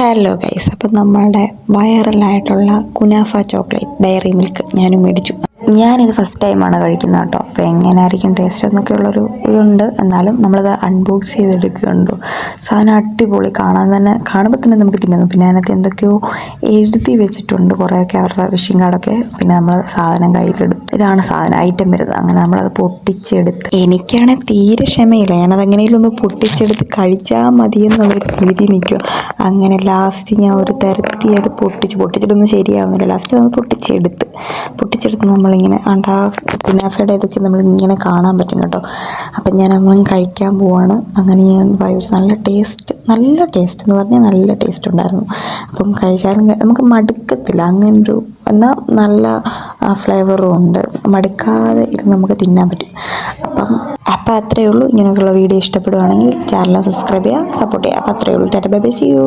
Hello guys, അപ്പം നമ്മളുടെ വൈറലായിട്ടുള്ള kunafa chocolate diary milk ഞാനും മേടിച്ചു. ഞാനിത് ഫസ്റ്റ് ടൈമാണ് കഴിക്കുന്നത് കേട്ടോ. അപ്പോൾ എങ്ങനെയായിരിക്കും ടേസ്റ്റ് എന്നൊക്കെ ഉള്ളൊരു ഇതുണ്ട്. എന്നാലും നമ്മളത് അൺബോക്സ് ചെയ്തെടുക്കുകയുണ്ടോ. സാധനം അടിപൊളി, കാണുമ്പോൾ തന്നെ നമുക്ക് തിന്നുന്നു. പിന്നെ അതിനകത്ത് എന്തൊക്കെയോ എഴുതി വെച്ചിട്ടുണ്ട്, കുറേയൊക്കെ അവരുടെ വിഷിംഗ് കാർഡൊക്കെ. പിന്നെ നമ്മൾ സാധനം കയ്യിലെടുത്ത് ഇതാണ് സാധനം ഐറ്റം വരുന്നത്. അങ്ങനെ നമ്മളത് പൊട്ടിച്ചെടുത്ത്, എനിക്കാണെങ്കിൽ തീരെ ക്ഷമയില്ല. ഞാനത് എങ്ങനെയെങ്കിലും ഒന്ന് പൊട്ടിച്ചെടുത്ത് കഴിച്ചാൽ മതി എന്നുള്ളൊരു രീതി നിൽക്കുക. അങ്ങനെ ലാസ്റ്റ് ഞാൻ ഒരു തരത്തി അത് പൊട്ടിച്ചിട്ടൊന്നും ശരിയാവുന്നില്ല. ലാസ്റ്റ് നമ്മൾ പൊട്ടിച്ചെടുത്ത് നമ്മളിങ്ങനെ ആ കുനാഫയുടെ ഇതൊക്കെ നമ്മളിങ്ങനെ കാണാൻ പറ്റും കേട്ടോ. അപ്പം ഞാൻ കഴിക്കാൻ പോവാണ്. അങ്ങനെ ഞാൻ വായിച്ചു. നല്ല ടേസ്റ്റ് എന്ന് പറഞ്ഞാൽ നല്ല ടേസ്റ്റ് ഉണ്ടായിരുന്നു. അപ്പം കഴിച്ചാലും നമുക്ക് മടുക്കത്തില്ല. അങ്ങനൊരു എന്നാൽ നല്ല ഫ്ലേവറും ഉണ്ട്. മടുക്കാതെ ഇരുന്ന് നമുക്ക് തിന്നാൻ പറ്റും. അപ്പം അത്രയേ ഉള്ളൂ. ഇങ്ങനെയൊക്കെയുള്ള വീഡിയോ ഇഷ്ടപ്പെടുകയാണെങ്കിൽ ചാനൽ സബ്സ്ക്രൈബ് ചെയ്യുക, സപ്പോർട്ട് ചെയ്യുക. അപ്പം അത്രയേ ഉള്ളൂ. Tata bye bye, see U.